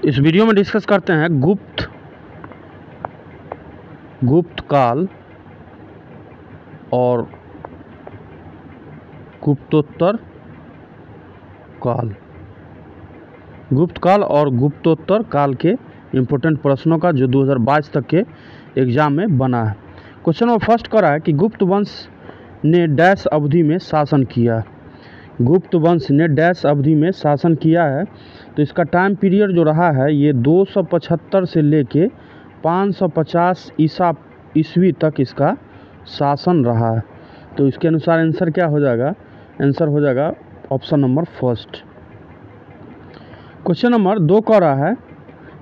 इस वीडियो में डिस्कस करते हैं गुप्त काल और गुप्तोत्तर काल। गुप्त काल और गुप्तोत्तर काल के इम्पोर्टेंट प्रश्नों का जो 2022 तक के एग्जाम में बना है। क्वेश्चन नंबर फर्स्ट करा है कि गुप्त वंश ने डैश अवधि में शासन किया। गुप्त वंश ने डैश अवधि में शासन किया है, तो इसका टाइम पीरियड जो रहा है ये 275 से लेके 550 ईस्वी तक इसका शासन रहा है। तो इसके अनुसार आंसर क्या हो जाएगा? आंसर हो जाएगा option number first. Question number 2 कह रहा है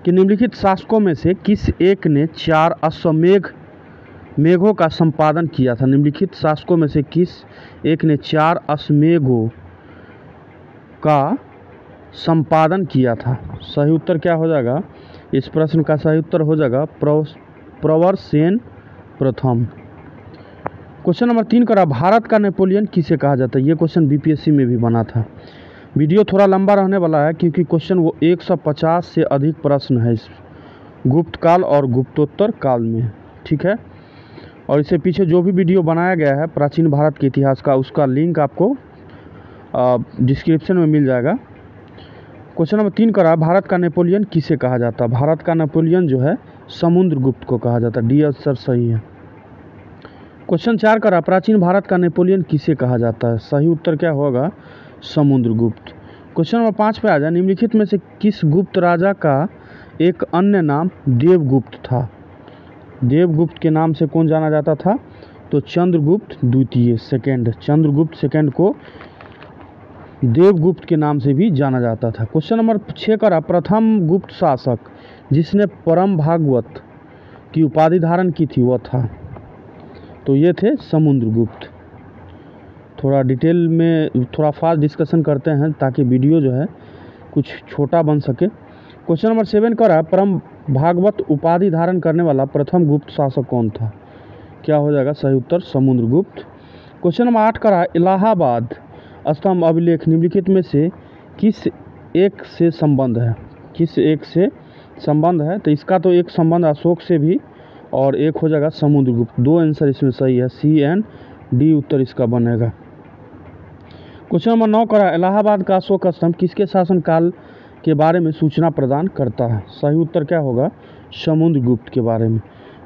कि निम्नलिखित शासकों में से किस एक ने 4 अश्वमेघों का संपादन किया था। निम्नलिखित शासकों में से किस एक ने 4 अश्वमेघों का संपादन किया था? सही उत्तर क्या हो जाएगा? इस प्रश्न का सही उत्तर हो जाएगा प्रवरसेन प्रथम। क्वेश्चन नंबर 3 करा, भारत का नेपोलियन किसे कहा जाता है? ये क्वेश्चन बीपीएससी में भी बना था। वीडियो थोड़ा लंबा रहने वाला है क्योंकि क्वेश्चन वो 150 से अधिक प्रश्न है इस गुप्त काल और गुप्तोत्तर काल में, ठीक है। और इससे पीछे जो भी वीडियो बनाया गया है प्राचीन भारत के इतिहास का, उसका लिंक आपको डिस्क्रिप्शन में मिल जाएगा। क्वेश्चन नंबर 3 करा, भारत का नेपोलियन किसे कहा जाता है? भारत का नेपोलियन जो है समुद्रगुप्त को कहा जाता है। डी आंसर सही है। क्वेश्चन 4 करा, प्राचीन भारत का नेपोलियन किसे कहा जाता है? सही उत्तर क्या होगा? समुद्रगुप्त। क्वेश्चन नंबर 5 पे आ जाए, निम्नलिखित में से किस गुप्त राजा का एक अन्य नाम देवगुप्त था? देवगुप्त के नाम से कौन जाना जाता था? तो चंद्रगुप्त द्वितीय सेकंड, चंद्रगुप्त सेकंड को देवगुप्त के नाम से भी जाना जाता था। क्वेश्चन नंबर 6 करा, प्रथम गुप्त शासक जिसने परम भागवत की उपाधि धारण की थी वह था? तो ये थे समुद्रगुप्त। थोड़ा डिटेल में थोड़ा फास्ट डिस्कशन करते हैं ताकि वीडियो जो है कुछ छोटा बन सके। क्वेश्चन नंबर 7 करा, परम भागवत उपाधि धारण करने वाला प्रथम गुप्त शासक कौन था? क्या हो जाएगा? सही उत्तर समुद्रगुप्त। क्वेश्चन नंबर 8 करा, इलाहाबाद स्तंभ अभिलेख निम्नलिखित में से किस एक से संबंध है? किस एक से संबंध है? तो इसका तो एक संबंध अशोक से भी और एक हो जाएगा समुद्रगुप्त। 2 आंसर इसमें सही है, सी एंड डी उत्तर इसका बनेगा। क्वेश्चन नंबर 9 करा, इलाहाबाद का अशोक स्तंभ किसके शासनकाल के बारे में सूचना प्रदान करता है? सही उत्तर क्या होगा? समुद्रगुप्त के बारे में।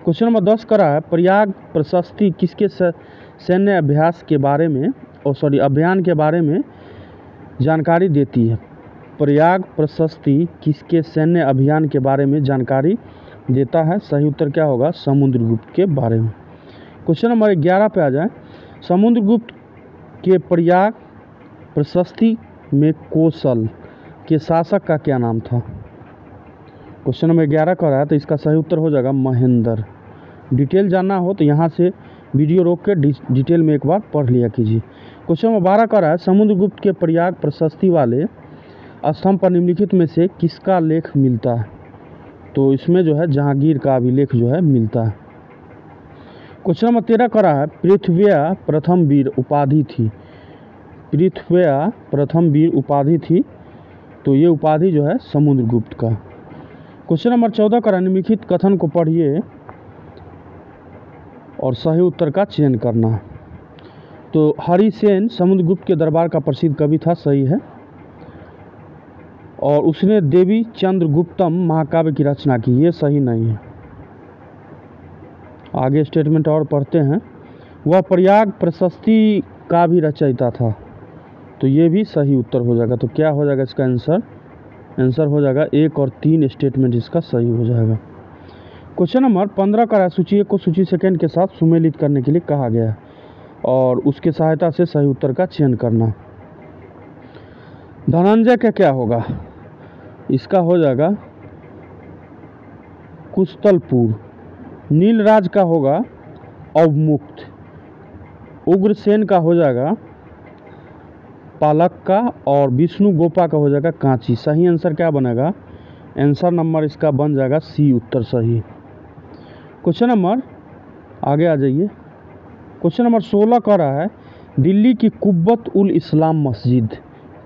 क्वेश्चन नंबर 10 करा है, प्रयाग प्रशस्ति किसके सैन्य अभ्यास के बारे में अभियान के बारे में जानकारी देती है? प्रयाग प्रशस्ति किसके सैन्य अभियान के बारे में जानकारी देता है? सही उत्तर क्या होगा? समुद्रगुप्त के बारे में। क्वेश्चन नंबर 11 पे आ जाए, समुद्रगुप्त के प्रयाग प्रशस्ति में कौशल के शासक का क्या नाम था? क्वेश्चन नंबर 11 का रहा है, तो इसका सही उत्तर हो जाएगा महेंद्र। डिटेल जानना हो तो यहाँ से वीडियो रोक के डिटेल में एक बार पढ़ लिया कीजिए। क्वेश्चन नंबर 12 का रहा है, समुद्रगुप्त के प्रयाग प्रशस्ति वाले स्तंभ पर निम्नलिखित में से किसका लेख मिलता है? तो इसमें जो है जहांगीर का अभिलेख जो है मिलता है। क्वेश्चन नंबर 13 का रहा है, पृथ्व्या प्रथम वीर उपाधि थी? पृथ्व्या प्रथम वीर उपाधि थी, तो ये उपाधि जो है समुद्रगुप्त का। क्वेश्चन नंबर 14 का निम्नलिखित कथन को पढ़िए और सही उत्तर का चयन करना है। तो हरिसेन समुद्रगुप्त के दरबार का प्रसिद्ध कवि था, सही है, और उसने देवी चंद्रगुप्तम महाकाव्य की रचना की, ये सही नहीं है। आगे स्टेटमेंट और पढ़ते हैं, वह प्रयाग प्रशस्ति का भी रचयिता था, तो ये भी सही उत्तर हो जाएगा। तो क्या हो जाएगा इसका आंसर? आंसर हो जाएगा 1 और 3 स्टेटमेंट इसका सही हो जाएगा। क्वेश्चन नंबर 15 का सूची 1 को सूची सेकंड के साथ सुमेलित करने के लिए कहा गया है और उसके सहायता से सही उत्तर का चयन करना। धनंजय का क्या होगा? इसका हो जाएगा कुशतलपुर। नीलराज का होगा अवमुक्त। उग्रसेन का हो जाएगा पालक्का और विष्णु गोपा का हो जाएगा कांची। सही आंसर क्या बनेगा? आंसर नंबर इसका बन जाएगा सी उत्तर सही। क्वेश्चन नंबर आगे आ जाइए। क्वेश्चन नंबर 16 कह रहा है, दिल्ली की कुब्बत उल इस्लाम मस्जिद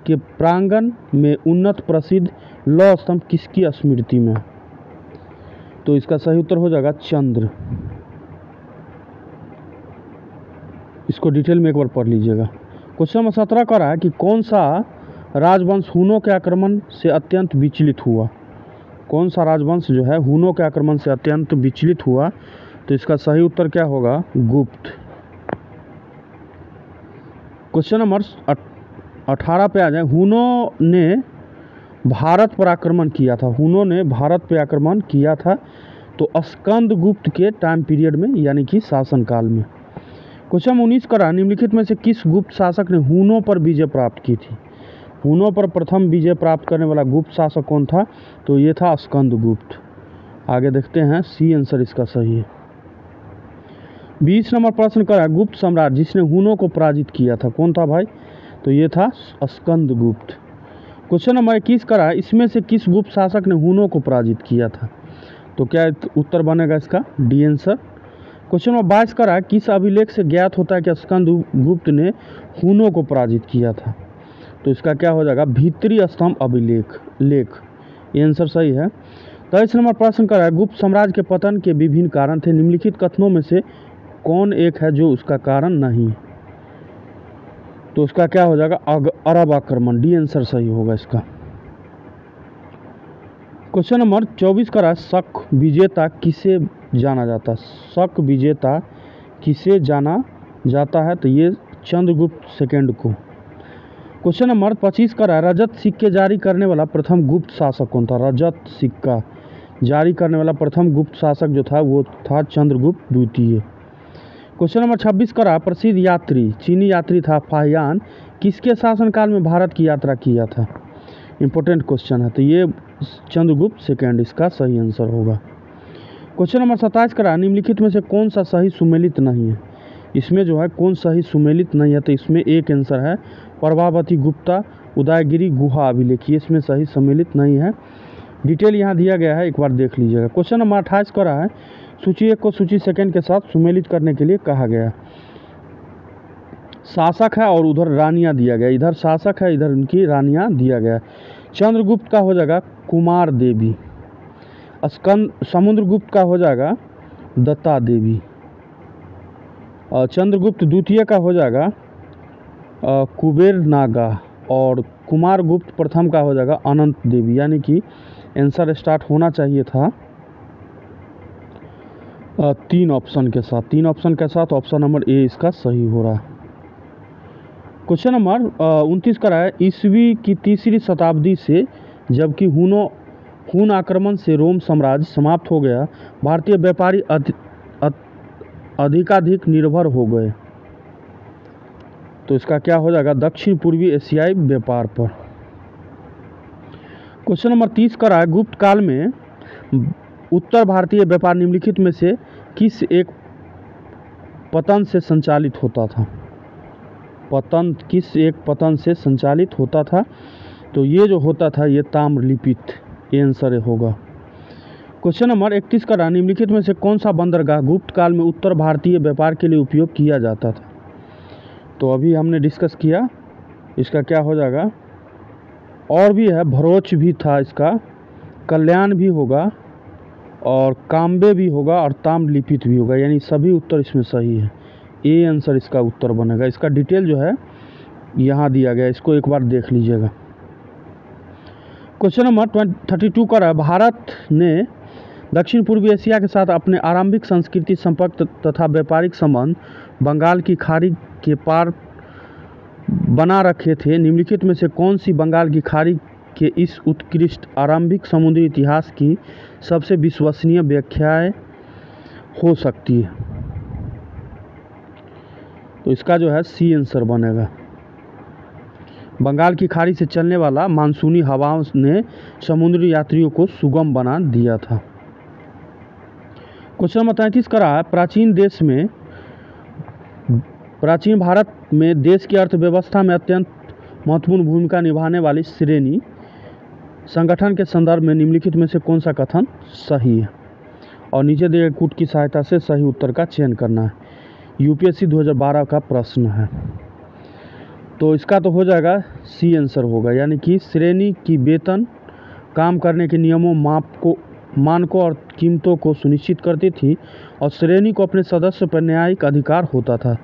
के प्रांगण में उन्नत प्रसिद्ध लौह स्तंभ किसकी स्मृति में? तो इसका सही उत्तर हो जाएगा चंद्र। इसको डिटेल में एक बार पढ़ लीजिएगा। क्वेश्चन नंबर 17 का रहा है कि कौन सा राजवंश हुनों के आक्रमण से अत्यंत विचलित हुआ? कौन सा राजवंश जो है हुनों के आक्रमण से अत्यंत विचलित हुआ? तो इसका सही उत्तर क्या होगा? गुप्त। क्वेश्चन नंबर 18 पे आ जाए। हुनों ने भारत पर आक्रमण किया था। हुनों ने भारत पर आक्रमण किया था तो स्कंदगुप्त के टाइम पीरियड में, यानी कि शासनकाल में। क्वेश्चन 19 का रहा, निम्नलिखित में से किस गुप्त शासक ने हुनों पर विजय प्राप्त की थी? हुनों पर प्रथम विजय प्राप्त करने वाला गुप्त शासक कौन था? तो ये था स्कंदगुप्त। आगे देखते हैं, सी आंसर इसका सही है। 20 नंबर प्रश्न का है, गुप्त सम्राट जिसने हुनों को पराजित किया था कौन था भाई? तो ये था स्कंदगुप्त। क्वेश्चन नंबर 21 का है, इसमें से किस गुप्त शासक ने हुनों को पराजित किया था? तो क्या उत्तर बनेगा इसका? D answer. क्वेश्चन नंबर 22 का है, किस अभिलेख से ज्ञात होता है कि स्कंदगुप्त ने हुनों को पराजित किया था? तो इसका क्या हो जाएगा? भीतरी स्तंभ अभिलेख लेख। ये आंसर सही है। 23 नंबर प्रश्न का है, गुप्त साम्राज्य के पतन के विभिन्न कारण थे, निम्नलिखित कथनों में से कौन एक है जो उसका कारण नहीं? तो उसका क्या हो जाएगा? अरब आक्रमण। डी आंसर सही होगा इसका। क्वेश्चन नंबर 24 का है, शक विजेता किसे जाना जाता है? शक विजेता किसे जाना जाता है? तो ये चंद्रगुप्त सेकेंड को। क्वेश्चन नंबर 25 का है, रजत सिक्के जारी करने वाला प्रथम गुप्त शासक कौन था? रजत सिक्का जारी करने वाला प्रथम गुप्त शासक जो था वो था चंद्रगुप्त द्वितीय। क्वेश्चन नंबर 26 का है, प्रसिद्ध यात्री चीनी यात्री था फाहियान, किसके शासनकाल में भारत की यात्रा किया था? इंपॉर्टेंट क्वेश्चन है, तो ये चंद्रगुप्त सेकेंड इसका सही आंसर होगा। क्वेश्चन नंबर 27 का है, निम्नलिखित में से कौन सा सही सुमेलित नहीं है? इसमें जो है कौन सही सुमेलित नहीं है? तो इसमें एक आंसर है प्रभावती गुप्ता उदयगिरी गुहा अभिलेख, इसमें सही सम्मिलित नहीं है। डिटेल यहाँ दिया गया है, एक बार देख लीजिएगा। क्वेश्चन नंबर 28 का रहा है, सूची 1 को सूची सेकंड के साथ सुमेलित करने के लिए कहा गया। शासक है और उधर रानियां दिया गया, इधर शासक है इधर उनकी रानियां दिया गया। चंद्रगुप्त का हो जाएगा कुमार देवी, समुद्रगुप्त का हो जाएगा दत्ता देवी, और चंद्रगुप्त द्वितीय का हो जाएगा कुबेर नागा, और कुमार गुप्त प्रथम का हो जाएगा अनंत देवी। यानी कि आंसर स्टार्ट होना चाहिए था 3 ऑप्शन के साथ। 3 ऑप्शन के साथ ऑप्शन नंबर ए इसका सही हो रहा है। क्वेश्चन नंबर 29 का है, ईस्वी की 3री शताब्दी से जबकि हुन आक्रमण से रोम साम्राज्य समाप्त हो गया, भारतीय व्यापारी अधिकाधिक निर्भर हो गए। तो इसका क्या हो जाएगा? दक्षिण पूर्वी एशियाई व्यापार पर। क्वेश्चन नंबर 30 का है, गुप्त काल में उत्तर भारतीय व्यापार निम्नलिखित में से किस एक पतन से संचालित होता था? किस एक पतन से संचालित होता था? तो ये जो होता था ये ताम्रलिपित, ये आंसर होगा। क्वेश्चन नंबर 31 का है, निम्नलिखित में से कौन सा बंदरगाह गुप्त काल में उत्तर भारतीय व्यापार के लिए उपयोग किया जाता था? तो अभी हमने डिस्कस किया, इसका क्या हो जाएगा? और भी है, भरोच भी था इसका, कल्याण भी होगा, और काम्बे भी होगा, और ताम्रलिपित भी होगा, यानी सभी उत्तर इसमें सही है। ए आंसर इसका उत्तर बनेगा। इसका डिटेल जो है यहाँ दिया गया, इसको एक बार देख लीजिएगा। क्वेश्चन नंबर 32 का है, भारत ने दक्षिण पूर्वी एशिया के साथ अपने आरंभिक संस्कृति संपर्क तथा व्यापारिक संबंध बंगाल की खाड़ी के पार बना रखे थे, निम्नलिखित में से कौन सी बंगाल की खाड़ी के इस उत्कृष्ट आरंभिक समुद्री इतिहास की सबसे विश्वसनीय व्याख्याएं हो सकती है? तो इसका जो है सी आंसर बनेगा। बंगाल की खाड़ी से चलने वाला मानसूनी हवाओं ने समुद्री यात्रियों को सुगम बना दिया था। क्वेश्चन नंबर 33 का रहा है, प्राचीन भारत में देश की अर्थव्यवस्था में अत्यंत महत्वपूर्ण भूमिका निभाने वाली श्रेणी संगठन के संदर्भ में निम्नलिखित में से कौन सा कथन सही है? और नीचे दिए गए कूट की सहायता से सही उत्तर का चयन करना है। यूपीएससी 2012 का प्रश्न है। तो इसका तो हो जाएगा सी आंसर होगा, यानी कि श्रेणी की वेतन काम करने के नियमों मानकों और कीमतों को सुनिश्चित करती थी और श्रेणी को अपने सदस्य पर न्यायिक अधिकार होता था।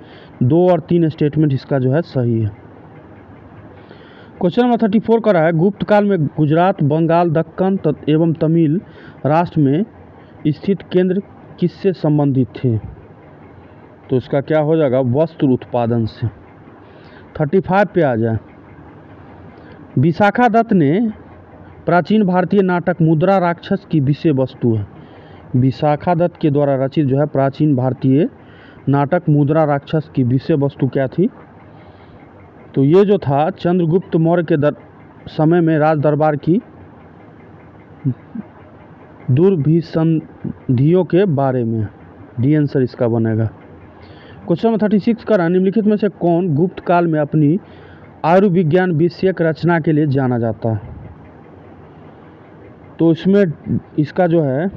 2 और 3 स्टेटमेंट इसका जो है सही है। क्वेश्चन नंबर 34 का रहा है, गुप्त काल में गुजरात, बंगाल, दक्कन एवं तमिल राष्ट्र में स्थित केंद्र किससे संबंधित थे? तो इसका क्या हो जाएगा? वस्त्र उत्पादन से। 35 पे आ जाए। विशाखा दत्त ने प्राचीन भारतीय नाटक मुद्रा राक्षस की विषय वस्तु है। विशाखा दत्त के द्वारा रचित जो है प्राचीन भारतीय नाटक मुद्रा राक्षस की विषय वस्तु क्या थी? तो ये जो था चंद्रगुप्त मौर्य के समय में राज दरबार की दुर्भिसंधियों के बारे में। डी आंसर इसका बनेगा। क्वेश्चन नंबर 36 का, निम्नलिखित में से कौन गुप्त काल में अपनी आयुर्विज्ञान विषयक रचना के लिए जाना जाता है? तो इसमें इसका जो है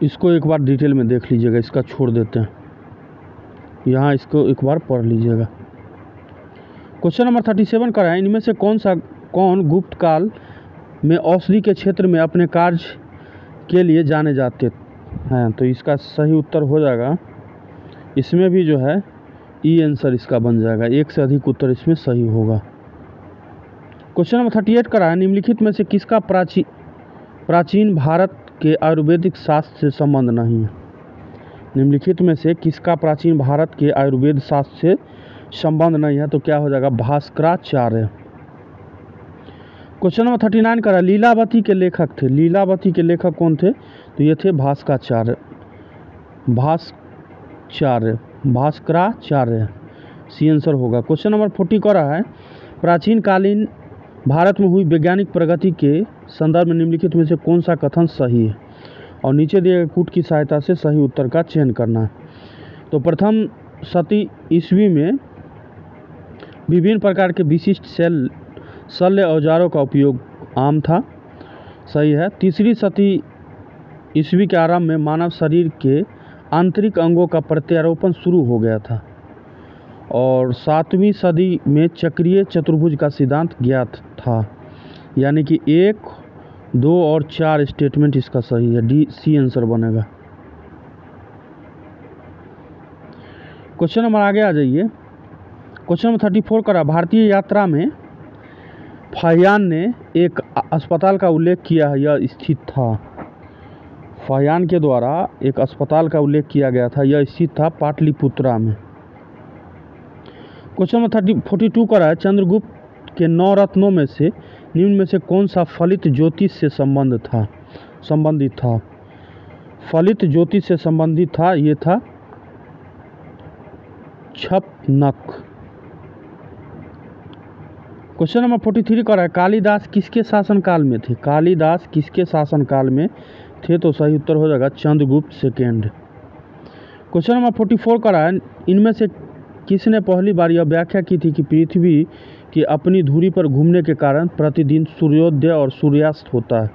इसको एक बार डिटेल में देख लीजिएगा, इसका छोड़ देते हैं, यहाँ इसको एक बार पढ़ लीजिएगा। क्वेश्चन नंबर 37 का है, इनमें से कौन गुप्त काल में औषधि के क्षेत्र में अपने कार्य के लिए जाने जाते हैं? तो इसका सही उत्तर हो जाएगा, इसमें भी जो है ई आंसर इसका बन जाएगा। एक से अधिक उत्तर इसमें सही होगा। क्वेश्चन नंबर 38 का है, निम्नलिखित में से किसका प्राचीन भारत के आयुर्वेदिक शास्त्र से संबंध नहीं है? निम्नलिखित में से किसका प्राचीन भारत के आयुर्वेद शास्त्र से संबंध नहीं है? तो क्या हो जाएगा? भास्कराचार्य। क्वेश्चन नंबर 39 का, लीलावती के लेखक थे। लीलावती के लेखक कौन थे? तो ये थे भास्कराचार्य। भास्कराचार्य सी आंसर होगा। क्वेश्चन नंबर 40 का रहा है, प्राचीन कालीन भारत में हुई वैज्ञानिक प्रगति के संदर्भ में निम्नलिखित में से कौन सा कथन सही है? और नीचे दिए गए कूट की सहायता से सही उत्तर का चयन करना है। तो प्रथम शती ईस्वी में विभिन्न प्रकार के विशिष्ट शल्य औजारों का उपयोग आम था, सही है। तीसरी शती ईस्वी के आरंभ में मानव शरीर के आंतरिक अंगों का प्रत्यारोपण शुरू हो गया था। और 7वीं सदी में चक्रीय चतुर्भुज का सिद्धांत ज्ञात था, यानी कि 1, 2 और 4 स्टेटमेंट इसका सही है। डी सी आंसर बनेगा। क्वेश्चन नंबर आगे आ जाइए। क्वेश्चन नंबर 34 का, भारतीय यात्रा में फाहियान ने एक अस्पताल का उल्लेख किया है, यह स्थित था। फाहियान के द्वारा एक अस्पताल का उल्लेख किया गया था, यह स्थित था पाटलिपुत्रा में। क्वेश्चन नंबर 42 का है, चंद्रगुप्त के 9 रत्नों में से निम्न में से कौन सा फलित ज्योतिष से संबंधित था? फलित ज्योतिष से संबंधित था, ये था छपनक। क्वेश्चन नंबर 43 का है, कालिदास किसके शासनकाल में थे? कालिदास किसके शासनकाल में थे? तो सही उत्तर हो जाएगा चंद्रगुप्त सेकेंड। क्वेश्चन नंबर 44 का है, इनमें से किसने पहली बार यह व्याख्या की थी कि पृथ्वी की अपनी धुरी पर घूमने के कारण प्रतिदिन सूर्योदय और सूर्यास्त होता है?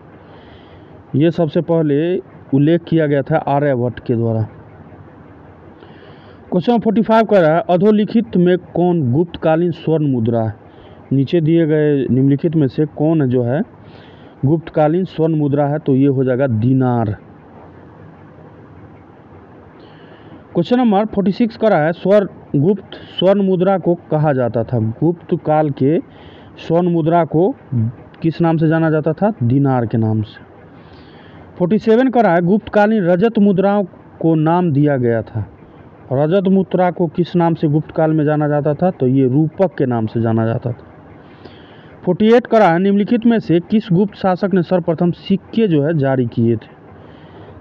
यह सबसे पहले उल्लेख किया गया था आर्यभट्ट के द्वारा। क्वेश्चन नंबर 45 का है, अधोलिखित में कौन गुप्तकालीन स्वर्ण मुद्रा है? नीचे दिए गए निम्नलिखित में से कौन जो है गुप्तकालीन स्वर्ण मुद्रा है? तो ये हो जाएगा दीनार। क्वेश्चन नंबर 46 का है, गुप्त स्वर्ण मुद्रा को कहा जाता था? गुप्त काल के स्वर्ण मुद्रा को किस नाम से जाना जाता था? दीनार के नाम से। 47 का है, गुप्तकालीन रजत मुद्राओं को नाम दिया गया था। रजत मुद्रा को किस नाम से गुप्त काल में जाना जाता था? तो ये रूपक के नाम से जाना जाता था। 48 का है, निम्नलिखित में से किस गुप्त शासक ने सर्वप्रथम सिक्के जो है जारी किए थे?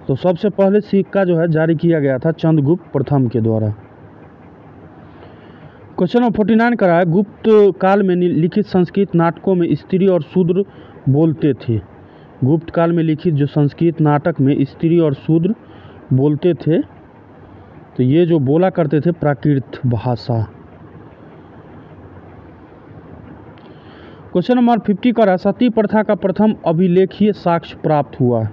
तो सबसे पहले सिक्का जो है जारी किया गया था चंद्रगुप्त प्रथम के द्वारा। क्वेश्चन नंबर 49 का है, गुप्त काल में लिखित संस्कृत नाटकों में स्त्री और शूद्र बोलते थे। गुप्त काल में लिखित जो संस्कृत नाटक में स्त्री और शूद्र बोलते थे, तो ये जो बोला करते थे प्राकृत भाषा। क्वेश्चन नंबर 50 का है, सती प्रथा का प्रथम अभिलेखीय साक्ष्य प्राप्त हुआ है।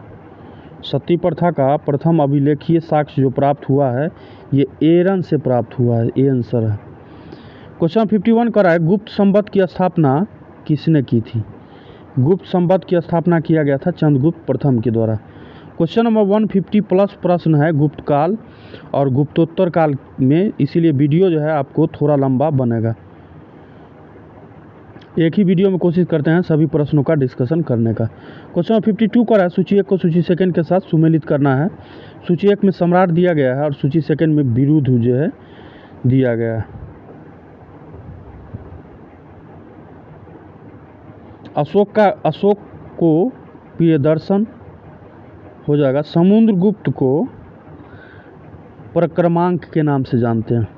सती प्रथा का प्रथम अभिलेखीय साक्ष्य जो प्राप्त हुआ है ये एरन से प्राप्त हुआ है, ए आंसर है। क्वेश्चन 51 कर रहा है गुप्त संवत की स्थापना किसने की थी? गुप्त संवत की स्थापना किया गया था चंद्रगुप्त प्रथम के द्वारा। क्वेश्चन नंबर 150 प्लस प्रश्न है गुप्त काल और गुप्तोत्तर काल में, इसीलिए वीडियो जो है आपको थोड़ा लंबा बनेगा। एक ही वीडियो में कोशिश करते हैं सभी प्रश्नों का डिस्कशन करने का। क्वेश्चन 52 कर है सूची 1 को सूची सेकंड के साथ सुमेलित करना है। सूची 1 में सम्राट दिया गया है और सूची सेकंड में विरुद्ध जो है दिया गया है। अशोक को प्रियदर्शन हो जाएगा। समुद्रगुप्त को परिक्रमांक के नाम से जानते हैं।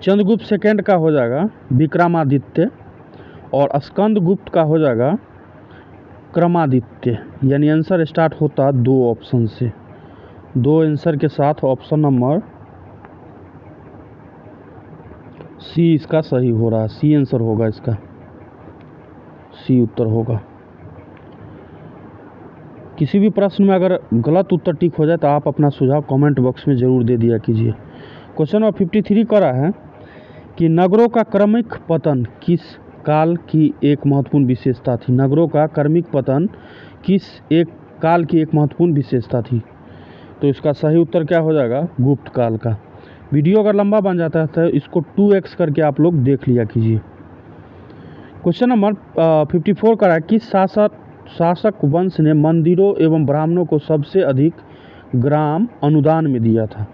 चंद्रगुप्त सेकंड का हो जाएगा विक्रमादित्य और स्कंदगुप्त का हो जाएगा क्रमादित्य। यानी आंसर स्टार्ट होता 2 ऑप्शन से। 2 आंसर के साथ ऑप्शन नंबर सी इसका सही हो रहा है। सी आंसर होगा इसका, सी उत्तर होगा। किसी भी प्रश्न में अगर गलत उत्तर टिक हो जाए तो आप अपना सुझाव कमेंट बॉक्स में ज़रूर दे दिया कीजिए। क्वेश्चन नंबर 53 कर रहा है कि नगरों का क्रमिक पतन किस काल की एक महत्वपूर्ण विशेषता थी? नगरों का क्रमिक पतन किस एक काल की एक महत्वपूर्ण विशेषता थी? तो इसका सही उत्तर क्या हो जाएगा? गुप्त काल का। वीडियो अगर लंबा बन जाता है तो इसको 2x करके आप लोग देख लिया कीजिए। क्वेश्चन नंबर 54 का है किस शासक वंश ने मंदिरों एवं ब्राह्मणों को सबसे अधिक ग्राम अनुदान में दिया था?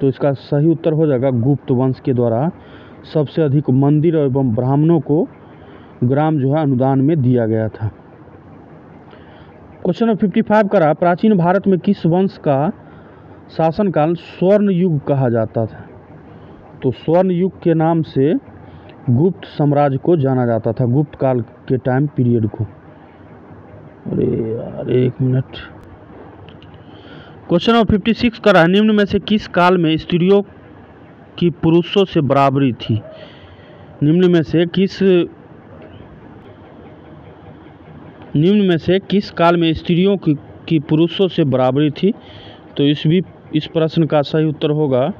तो इसका सही उत्तर हो जाएगा गुप्त वंश के द्वारा सबसे अधिक मंदिर एवं ब्राह्मणों को ग्राम जो है अनुदान में दिया गया था। क्वेश्चन नंबर 55 का प्राचीन भारत में किस वंश का शासनकाल स्वर्ण युग कहा जाता था? तो स्वर्ण युग के नाम से गुप्त साम्राज्य को जाना जाता था, गुप्त काल के टाइम पीरियड को। अरे यार 1 मिनट। क्वेश्चन नंबर 56 का निम्न में से किस काल में स्त्रियों की पुरुषों से बराबरी थी? निम्न में से किस काल में स्त्रियों की पुरुषों से बराबरी थी? तो इस प्रश्न का सही उत्तर होगा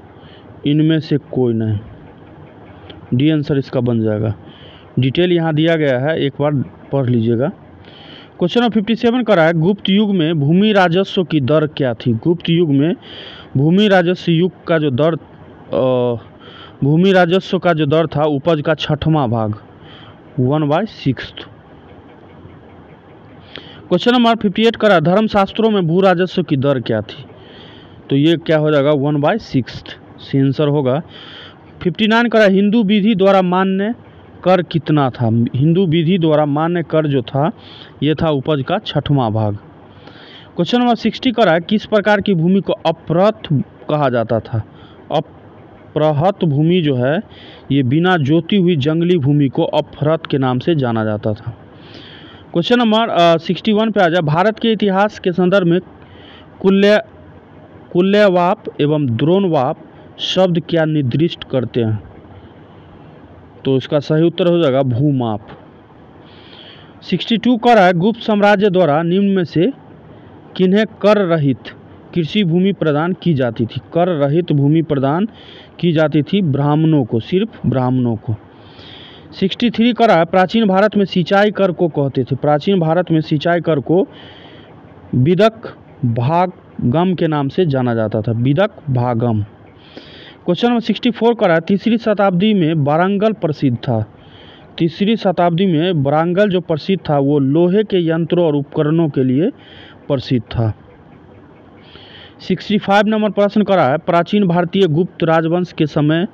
इनमें से कोई नहीं। डी आंसर इसका बन जाएगा। डिटेल यहाँ दिया गया है, एक बार पढ़ लीजिएगा। क्वेश्चन नंबर 57 का है गुप्त युग में भूमि राजस्व की दर क्या थी? गुप्त युग में भूमि राजस्व का जो दर था उपज का 6वां भाग 1/6। क्वेश्चन नंबर 58 का है धर्मशास्त्रों में भू राजस्व की दर क्या थी? तो ये क्या हो जाएगा 1/6। सी आंसर होगा। 59 का हिंदू विधि द्वारा मान्य कर कितना था? हिंदू विधि द्वारा मान्य कर जो था ये था उपज का 6वां भाग। क्वेश्चन नंबर 60 का है किस प्रकार की भूमि को अपरत कहा जाता था? अपरहत भूमि जो है ये बिना जोती हुई जंगली भूमि को अपरत के नाम से जाना जाता था। क्वेश्चन नंबर 61 पे आ जाए भारत के इतिहास के संदर्भ में कुल्यवाप एवं द्रोणवाप शब्द क्या निर्दिष्ट करते हैं? तो इसका सही उत्तर हो जाएगा भूमाप। 62 कर है गुप्त साम्राज्य द्वारा निम्न में से किन्हें कर रहित कृषि भूमि प्रदान की जाती थी? कर रहित भूमि प्रदान की जाती थी ब्राह्मणों को, सिर्फ ब्राह्मणों को। 63 कर है प्राचीन भारत में सिंचाई कर को कहते थे? प्राचीन भारत में सिंचाई कर को विदक भागम के नाम से जाना जाता था, विदक भागम। क्वेश्चन नंबर 64 का है तीसरी शताब्दी में वारंगल प्रसिद्ध था? तीसरी शताब्दी में वारंगल जो प्रसिद्ध था वो लोहे के यंत्रों और उपकरणों के लिए प्रसिद्ध था। 65 नंबर प्रश्न करा है प्राचीन भारतीय गुप्त राजवंश के समय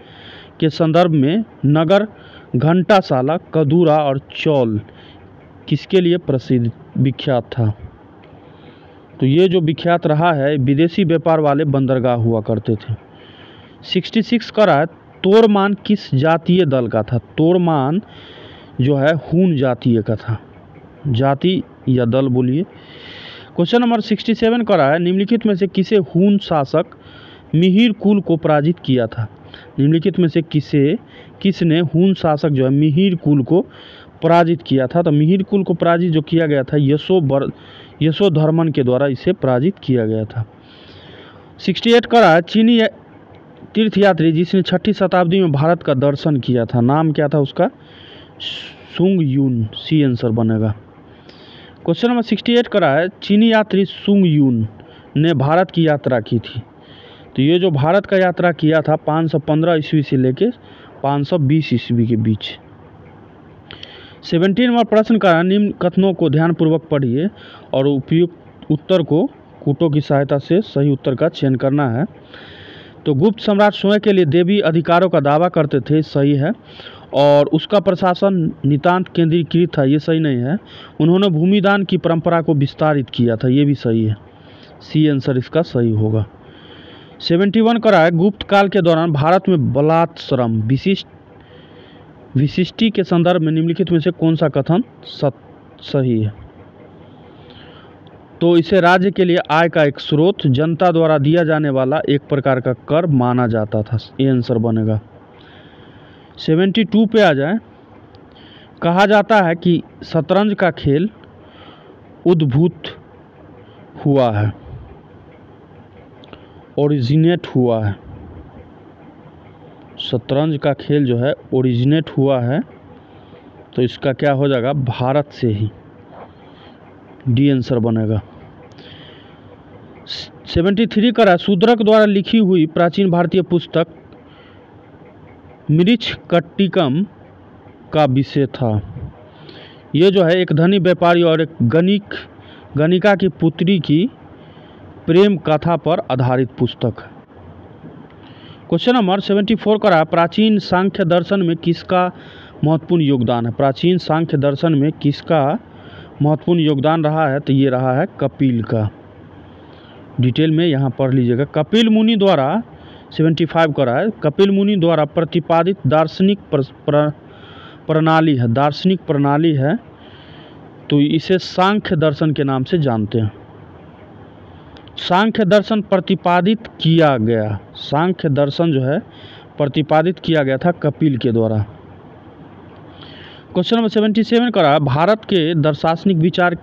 के संदर्भ में नगर, घंटाशाला, कदूरा और चौल किसके लिए प्रसिद्ध विख्यात था? तो ये जो विख्यात रहा है विदेशी व्यापार वाले बंदरगाह हुआ करते थे। 66 करा है तोरमान किस जातीय दल का था? तोरमान जो है हून जातीय का था, जाति या दल बोलिए। क्वेश्चन नंबर 67 करा है निम्नलिखित में से किसे हून शासक मिहिर कुल को पराजित किया था? निम्नलिखित में से किसने हून शासक जो है मिहिर कुल को पराजित किया था। तो मिहिर कुल को पराजित जो किया गया था यशोधर्मन के द्वारा इसे पराजित किया गया था। 68 का रहा है चीनी तीर्थयात्री जिसने 6ठी शताब्दी में भारत का दर्शन किया था, नाम क्या था उसका? सुंग यून। सी आंसर बनेगा। क्वेश्चन नंबर 68 का रहा है चीनी यात्री सुंग यून ने भारत की यात्रा की थी। तो ये जो भारत का यात्रा किया था 515 ईस्वी से लेके 520 ईस्वी के बीच। 17 नंबर प्रश्न का निम्न कथनों को ध्यानपूर्वक पढ़िए और उपयुक्त उत्तर को कूटों की सहायता से सही उत्तर का चयन करना है। तो गुप्त सम्राट स्वयं के लिए देवी अधिकारों का दावा करते थे, सही है। और उसका प्रशासन नितांत केंद्रीकृत था, ये सही नहीं है। उन्होंने भूमिदान की परंपरा को विस्तारित किया था, ये भी सही है। सी आंसर इसका सही होगा। 71 का रहा है गुप्त काल के दौरान भारत में बलात्श्रम विशिष्टि के संदर्भ में निम्नलिखित में से कौन सा कथन सही है? तो इसे राज्य के लिए आय का एक स्रोत, जनता द्वारा दिया जाने वाला एक प्रकार का कर माना जाता था, ये आंसर बनेगा। 72 पे आ जाए। कहा जाता है कि शतरंज का खेल उद्भूत हुआ है, ओरिजिनेट हुआ है। शतरंज का खेल जो है ओरिजिनेट हुआ है, तो इसका क्या हो जाएगा? भारत से ही, डी आंसर बनेगा। 73 का शूद्रक द्वारा लिखी हुई प्राचीन भारतीय पुस्तक मृच्छकटिकम का विषय था। ये जो है एक धनी व्यापारी और एक गणिका की पुत्री की प्रेम कथा पर आधारित पुस्तक है। क्वेश्चन नंबर 74 का प्राचीन सांख्य दर्शन में किसका महत्वपूर्ण योगदान है? प्राचीन सांख्य दर्शन में किसका महत्वपूर्ण योगदान रहा है? तो ये रहा है कपिल का। डिटेल में यहाँ पढ़ लीजिएगा। कपिल मुनि द्वारा 75 का रहा है कपिल मुनि द्वारा प्रतिपादित दार्शनिक प्रणाली है, दार्शनिक प्रणाली है, तो इसे सांख्य दर्शन के नाम से जानते हैं। सांख्य दर्शन प्रतिपादित किया गया, सांख्य दर्शन जो है प्रतिपादित किया गया था कपिल के द्वारा। क्वेश्चन नंबर 77 का रहा भारत के दार्शनिक विचार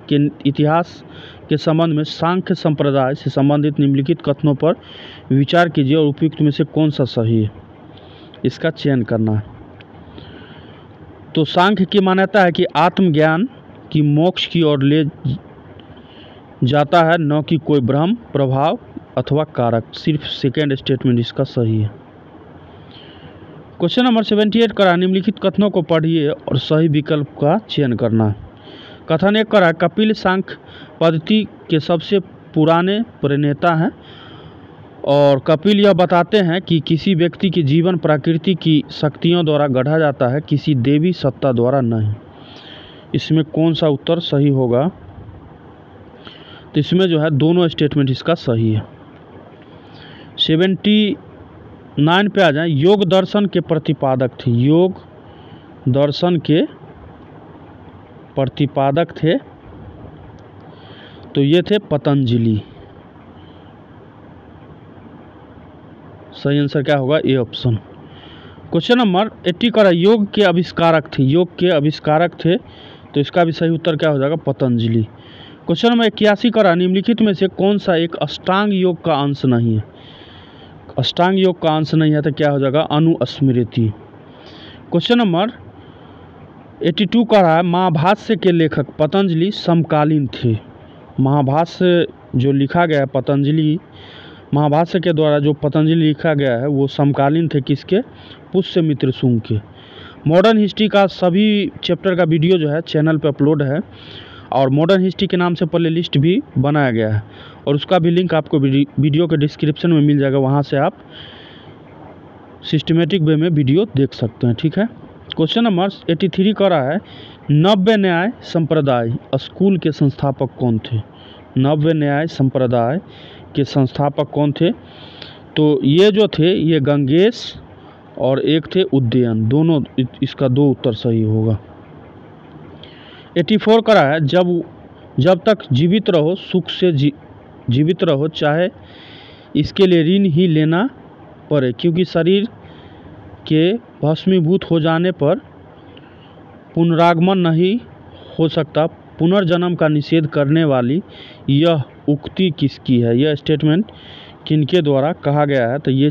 के इतिहास के संबंध में सांख्य संप्रदाय से संबंधित निम्नलिखित कथनों पर विचार कीजिए और उपयुक्त में से कौन सा सही है, इसका चयन करना है। तो सांख्य की मान्यता है कि आत्मज्ञान की मोक्ष की ओर ले जाता है, न कि कोई भ्रम, प्रभाव अथवा कारक। सिर्फ सेकेंड स्टेटमेंट इसका सही है। क्वेश्चन नंबर 78 का निम्नलिखित कथनों को पढ़िए और सही विकल्प का चयन करना है। कथन 1 करा कपिल सांख्य पद्धति के सबसे पुराने प्रणेता हैं और कपिल यह बताते हैं कि किसी व्यक्ति के जीवन प्रकृति की शक्तियों द्वारा गढ़ा जाता है, किसी देवी सत्ता द्वारा नहीं। इसमें कौन सा उत्तर सही होगा? तो इसमें जो है दोनों स्टेटमेंट इसका सही है। 79 पे आ जाए। योग दर्शन के प्रतिपादक थे, योग दर्शन के प्रतिपादक थे, तो ये थे पतंजलि। सही आंसर क्या होगा? A option. क्वेश्चन नंबर 80 का योग के आविष्कारक थे, योग के आविष्कारक थे, तो इसका भी सही उत्तर क्या हो जाएगा? पतंजलि। क्वेश्चन नंबर 81 का निम्नलिखित में से कौन सा एक अष्टांग योग का अंश नहीं है? अष्टांग योग का अंश नहीं है तो क्या हो जाएगा? अनुस्मृति। क्वेश्चन नंबर 82 का रहा है महाभाष्य के लेखक पतंजलि समकालीन थे। महाभाष्य जो लिखा गया है पतंजलि, महाभाष्य के द्वारा जो पतंजलि लिखा गया है वो समकालीन थे किसके? पुष्यमित्र शुंग के। मॉडर्न हिस्ट्री का सभी चैप्टर का वीडियो जो है चैनल पे अपलोड है और मॉडर्न हिस्ट्री के नाम से प्ले लिस्ट भी बनाया गया है और उसका भी लिंक आपको वीडियो के डिस्क्रिप्शन में मिल जाएगा, वहाँ से आप सिस्टमेटिक वे में वीडियो देख सकते हैं। ठीक है। क्वेश्चन नंबर 83 का रहा है नव्य न्याय संप्रदाय स्कूल के संस्थापक कौन थे? नव्य न्याय संप्रदाय के संस्थापक कौन थे? तो ये जो थे ये गंगेश और एक थे उदयन, दोनों, इसका दो उत्तर सही होगा। 84 का रहा है जब तक जीवित रहो सुख से जीवित रहो, चाहे इसके लिए ऋण ही लेना पड़े, क्योंकि शरीर के भस्मीभूत हो जाने पर पुनरागमन नहीं हो सकता, पुनर्जन्म का निषेध करने वाली यह उक्ति किसकी है? यह स्टेटमेंट किनके द्वारा कहा गया है? तो ये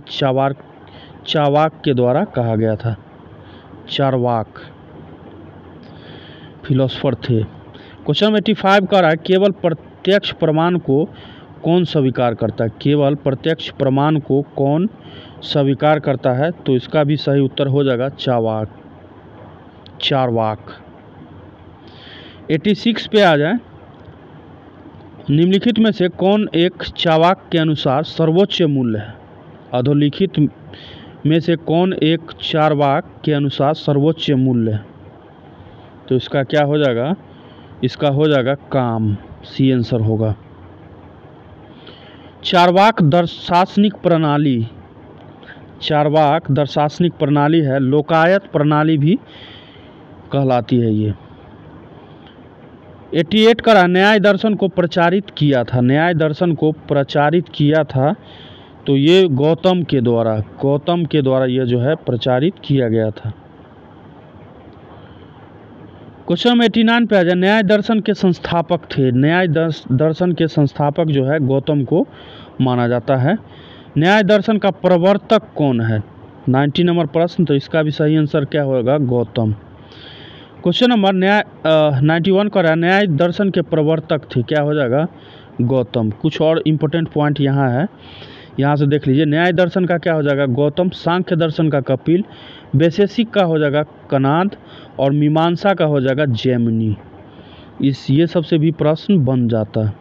चावाक के द्वारा कहा गया था। चारवाक फिलोसफर थे। क्वेश्चन 85 का रहा है, केवल प्रत्यक्ष प्रमाण को कौन स्वीकार करता है? केवल प्रत्यक्ष प्रमाण को कौन स्वीकार करता है? तो इसका भी सही उत्तर हो जाएगा चारवाक। 86 पे आ जाए, निम्नलिखित में से कौन एक चावाक के अनुसार सर्वोच्च मूल्य है? अधोलिखित में से कौन एक चारवाक के अनुसार सर्वोच्च मूल्य है? तो इसका क्या हो जाएगा? इसका हो जाएगा काम, सी आंसर होगा। चारवाक दार्शनिक प्रणाली, चारवाक दार्शनिक प्रणाली है, लोकायत प्रणाली भी कहलाती है ये। 88 का न्याय दर्शन को प्रचारित किया था, न्याय दर्शन को प्रचारित किया था, तो ये गौतम के द्वारा ये जो है प्रचारित किया गया था। क्वेश्चन 89 पे आ जाए, न्याय दर्शन के संस्थापक थे, न्याय दर्शन के संस्थापक जो है गौतम को माना जाता है। न्याय दर्शन का प्रवर्तक कौन है? 90 नंबर प्रश्न, तो इसका भी सही आंसर क्या होगा? गौतम। क्वेश्चन नंबर 91 का रहा, न्याय दर्शन के प्रवर्तक थे, क्या हो जाएगा? गौतम। कुछ और इम्पोर्टेंट पॉइंट यहाँ है, यहाँ से देख लीजिए। न्याय दर्शन का क्या हो जाएगा? गौतम। सांख्य दर्शन का कपिल, वैशेषिक का हो जाएगा कनाद, और मीमांसा का हो जाएगा जैमिनी। ये सबसे भी प्रश्न बन जाता है।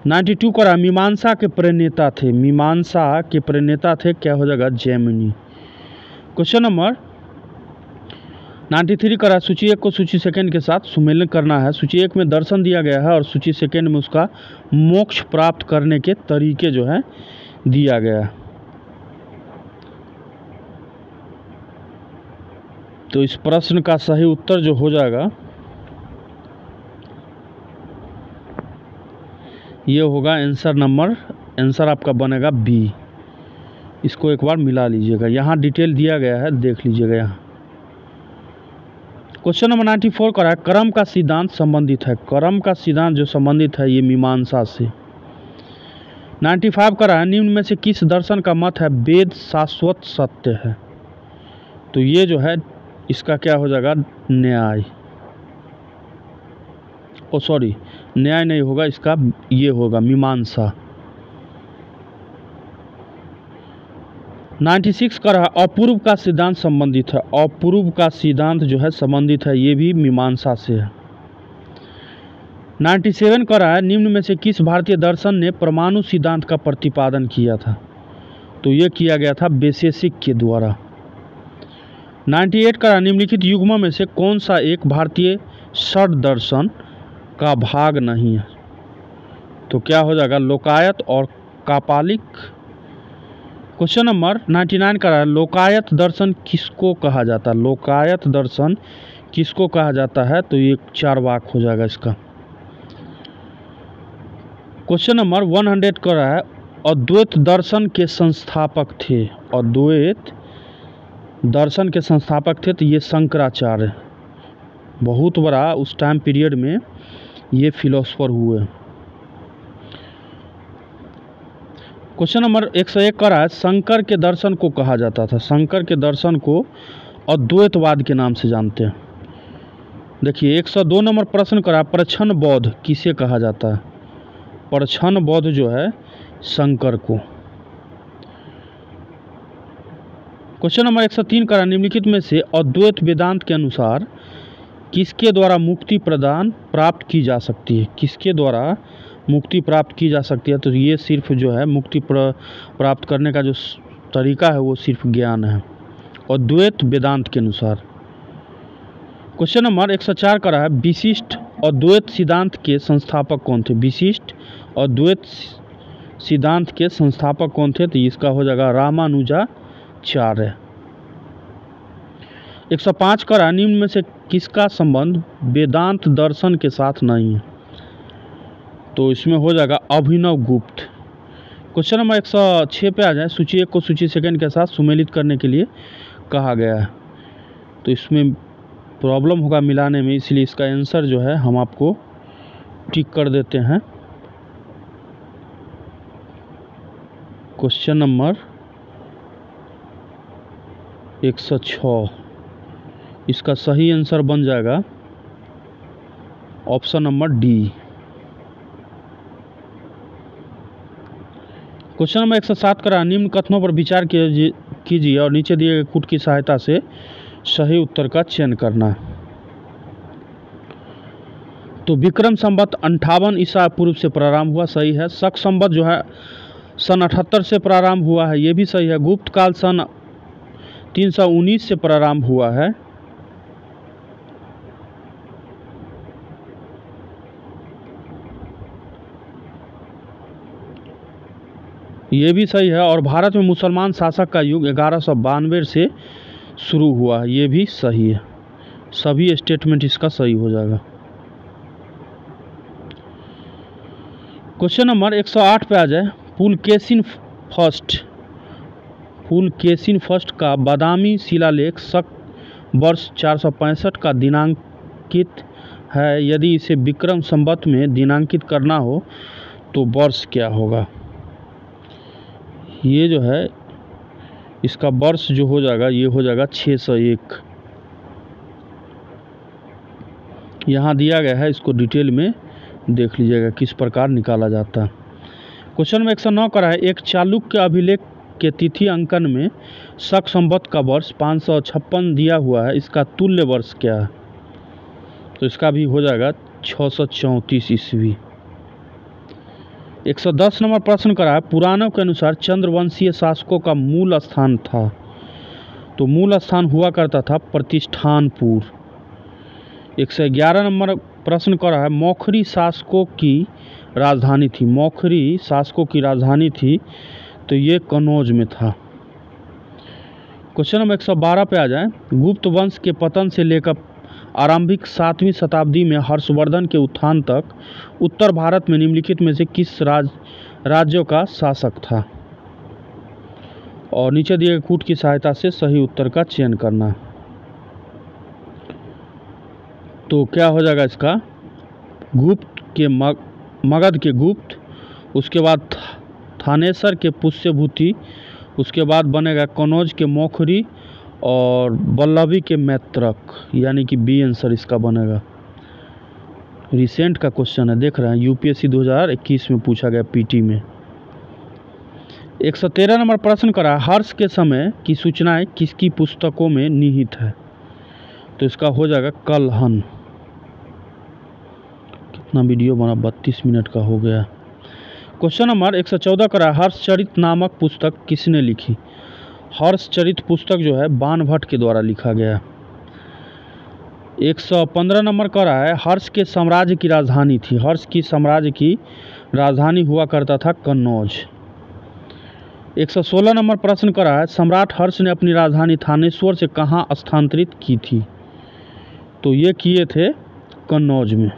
92 का रहा, मीमांसा के प्रणेता थे, मीमांसा के प्रणेता थे, क्या हो जाएगा? जैमिनी। क्वेश्चन नंबर 93 का रहा, सूची 1 को सूची सेकंड के साथ सुमेलन करना है। सूची 1 में दर्शन दिया गया है और सूची सेकंड में उसका मोक्ष प्राप्त करने के तरीके जो है दिया गया है। तो इस प्रश्न का सही उत्तर जो हो जाएगा ये होगा आंसर आपका बनेगा बी। इसको एक बार मिला लीजिएगा, यहाँ डिटेल दिया गया है, देख लीजिएगा यहाँ। क्वेश्चन नंबर 94 का है, कर्म का सिद्धांत संबंधित है, कर्म का सिद्धांत जो संबंधित है ये मीमांसा से। 95 का है, निम्न में से किस दर्शन का मत है वेद शाश्वत सत्य है? तो ये जो है इसका क्या हो जाएगा? न्याय। सॉरी, न्याय नहीं होगा, इसका ये होगा मीमांसा। 96 का रहा, अपूर्व का सिद्धांत संबंधित है, अपूर्व का सिद्धांत जो है संबंधित है, ये भी मीमांसा से है। 97 का रहा है, निम्न में से किस भारतीय दर्शन ने परमाणु सिद्धांत का प्रतिपादन किया था? तो ये किया गया था वैशेषिक के द्वारा। 98 का रहा, निम्नलिखित युग्मों में से कौन सा एक भारतीय षड दर्शन का भाग नहीं है? तो क्या हो जाएगा? लोकायत और कापालिक। क्वेश्चन नंबर 99 का है, लोकायत दर्शन किसको कहा जाता है? लोकायत दर्शन किसको कहा जाता है? तो ये चारवाक हो जाएगा इसका। क्वेश्चन नंबर 100 का है, अद्वैत दर्शन के संस्थापक थे, अद्वैत दर्शन के संस्थापक थे, तो ये शंकराचार्य, बहुत बड़ा उस टाइम पीरियड में ये फिलोसफर हुए। क्वेश्चन नंबर 101 का है, शंकर के दर्शन को कहा जाता था, शंकर के दर्शन को अद्वैतवाद के नाम से जानते हैं। देखिए 102 नंबर प्रश्न करा, प्रच्छन्न बौद्ध किसे कहा जाता है? प्रच्छन्न बौद्ध जो है शंकर को। क्वेश्चन नंबर 103 का, निम्नलिखित में से अद्वैत वेदांत के अनुसार किसके द्वारा मुक्ति प्रदान प्राप्त की जा सकती है? किसके द्वारा मुक्ति प्राप्त की जा सकती है? तो ये सिर्फ जो है मुक्ति प्राप्त करने का जो तरीका है वो सिर्फ ज्ञान है, अद्वैत वेदांत के अनुसार। क्वेश्चन नंबर 104 का है, विशिष्ट अद्वैत सिद्धांत के संस्थापक कौन थे? विशिष्ट अद्वैत सिद्धांत के संस्थापक कौन थे? तो इसका हो जाएगा रामानुजाचार्य। 105 का, निम्न में से किसका संबंध वेदांत दर्शन के साथ नहीं है? तो इसमें हो जाएगा अभिनव गुप्त। क्वेश्चन नंबर 106 पे आ जाए, सूची 1 को सूची सेकंड के साथ सुमेलित करने के लिए कहा गया है। तो इसमें प्रॉब्लम होगा मिलाने में, इसलिए इसका आंसर जो है हम आपको टिक कर देते हैं। क्वेश्चन नंबर 106, इसका सही आंसर बन जाएगा option number D. Question number 107 का निम्न कथनों पर विचार कीजिए और नीचे दिए गए कूट की सहायता से सही उत्तर का चयन करना। तो विक्रम संवत 58 ईसा पूर्व से प्रारंभ हुआ, सही है। शक संवत जो है सन 78 से प्रारंभ हुआ है, ये भी सही है। गुप्त काल सन 319 से प्रारंभ हुआ है, ये भी सही है। और भारत में मुसलमान शासक का युग 1192 से शुरू हुआ है, ये भी सही है। सभी स्टेटमेंट इसका सही हो जाएगा। क्वेश्चन नंबर 108 पे आ जाए। पुलकेशिन फर्स्ट का बादामी शिलालेख शक वर्ष 465 का दिनांकित है। यदि इसे विक्रम संवत में दिनांकित करना हो तो वर्ष क्या होगा? ये जो है इसका वर्ष जो हो जाएगा ये हो जाएगा 601। यहाँ दिया गया है, इसको डिटेल में देख लीजिएगा किस प्रकार निकाला जाता है। क्वेश्चन में 109 का है। एक चालुक्य अभिलेख के तिथि अंकन में शक संवत का वर्ष 556 दिया हुआ है, इसका तुल्य वर्ष क्या है? तो इसका भी हो जाएगा 634 ईस्वी। 110 नंबर प्रश्न करा है। पुराणों के अनुसार चंद्रवंशीय शासकों का मूल स्थान था, तो मूल स्थान हुआ करता था प्रतिष्ठानपुर। 111 नंबर प्रश्न करा है। मौखरी शासकों की राजधानी थी, मौखरी शासकों की राजधानी थी, तो ये कनौज में था। क्वेश्चन नंबर 112 पे आ जाए। गुप्त वंश के पतन से लेकर आरंभिक 7वीं शताब्दी में हर्षवर्धन के उत्थान तक उत्तर भारत में निम्नलिखित में से किस राज्यों का शासक था? और नीचे दिए गए कूट की सहायता से सही उत्तर का चयन करना। तो क्या हो जाएगा इसका? गुप्त के मगध के गुप्त, उसके बाद थानेसर के पुष्यभूति, उसके बाद बनेगा कनौज के मौखरी और वल्लभी के मैत्रक, यानी कि बी आंसर इसका बनेगा। रिसेंट का क्वेश्चन है, देख रहे हैं, यूपीएससी 2021 में पूछा गया पीटी में। 113 नंबर प्रश्न करा। हर्ष के समय की सूचनाएं किसकी पुस्तकों में निहित है? तो इसका हो जाएगा कलहन। कितना वीडियो बना, 32 मिनट का हो गया। क्वेश्चन नंबर 114 करा। हर्षचरित नामक पुस्तक किसने लिखी? हर्षचरित पुस्तक जो है बाणभट्ट के द्वारा लिखा गया। 115 नंबर का रहा है। हर्ष के साम्राज्य की राजधानी थी, हर्ष की साम्राज्य की राजधानी हुआ करता था कन्नौज। 116 नंबर प्रश्न का रहा है। सम्राट हर्ष ने अपनी राजधानी थानेश्वर से कहाँ स्थानांतरित की थी? तो ये किए थे कन्नौज में।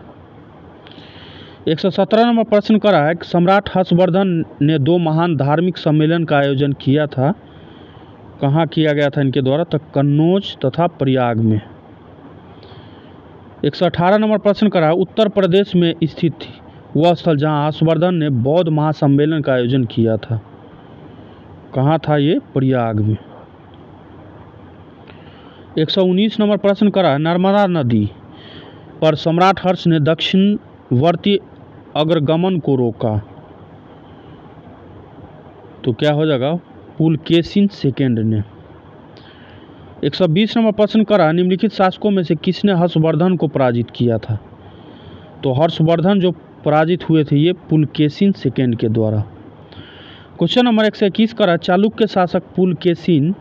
117 नंबर प्रश्न का रहा है। सम्राट हर्षवर्धन ने 2 महान धार्मिक सम्मेलन का आयोजन किया था, कहाँ किया गया था इनके द्वारा? तो कन्नौज तथा प्रयाग में। 118 नंबर प्रश्न करा। उत्तर प्रदेश में स्थित थी वह स्थल जहां हर्षवर्धन ने बौद्ध महासम्मेलन का आयोजन किया था, कहाँ था ये? प्रयाग में। 119 नंबर प्रश्न करा। नर्मदा नदी पर सम्राट हर्ष ने दक्षिणवर्ती अग्रगमन को रोका, तो क्या हो जाएगा? पुलकेशिन सेकेंड ने। 120 नंबर प्रश्न करा। निम्नलिखित शासकों में से किसने हर्षवर्धन को पराजित किया था? तो हर्षवर्धन जो पराजित हुए थे ये पुलकेशिन सेकेंड के द्वारा। क्वेश्चन नंबर 121 करा। चालुक्य शासक पुलकेशिन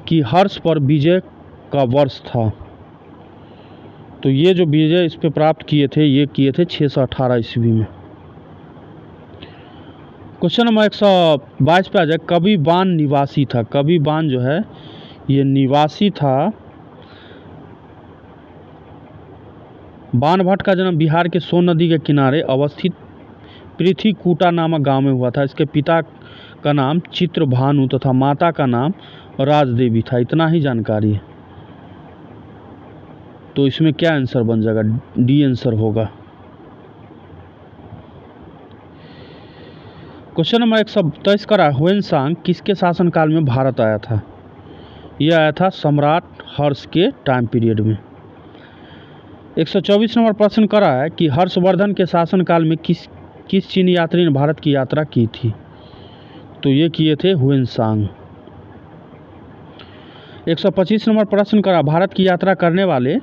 की हर्ष पर विजय का वर्ष था, तो ये जो विजय इस पे प्राप्त किए थे ये किए थे 618 ईस्वी में। क्वेश्चन नंबर 122 पे आ जाए। कविबान निवासी था, कविबान जो है ये निवासी था। बाणभट्ट का जन्म बिहार के सोन नदी के किनारे अवस्थित पृथ्वीकूटा नामक गांव में हुआ था। इसके पिता का नाम चित्रभानु तथा माता का नाम राजदेवी था। इतना ही जानकारी है। तो इसमें क्या आंसर बन जाएगा? डी आंसर होगा। क्वेश्चन नंबर 123 का ह्वेनसांग किसके शासनकाल में भारत आया था? यह आया था सम्राट हर्ष के टाइम पीरियड में। 124 नंबर प्रश्न करा है कि हर्षवर्धन के शासनकाल में किस चीनी यात्री ने भारत की यात्रा की थी? तो ये किए थे ह्वेनसांग। 125 नंबर प्रश्न करा भारत की यात्रा करने वाले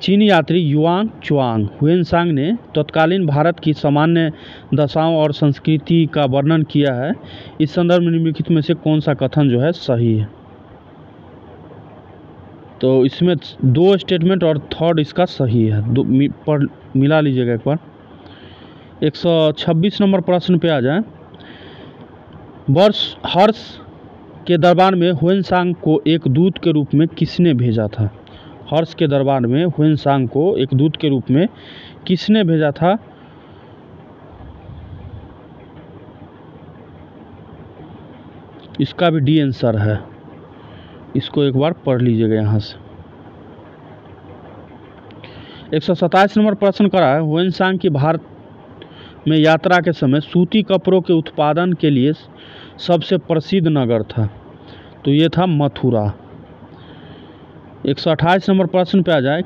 चीनी यात्री युआंग चुआंग ह्वेनसांग ने तत्कालीन भारत की सामान्य दशाओं और संस्कृति का वर्णन किया है। इस संदर्भ में निम्नलिखित में से कौन सा कथन जो है सही है? तो इसमें दो स्टेटमेंट और थर्ड इसका सही है। पर मिला लीजिएगा एक बार। 126 नंबर प्रश्न पे आ जाए। हर्ष के दरबार में ह्वेनसांग को एक दूत के रूप में किसने भेजा था? हर्ष के दरबार में ह्वेनसांग को एक दूत के रूप में किसने भेजा था? इसका भी डी आंसर है। इसको एक बार पढ़ लीजिएगा यहाँ से। 127 नंबर प्रश्न करा है ह्वेनसांग की भारत में यात्रा के समय सूती कपड़ों के उत्पादन के लिए सबसे प्रसिद्ध नगर था। तो ये था मथुरा। 128 नंबर प्रश्न पे आ जाए।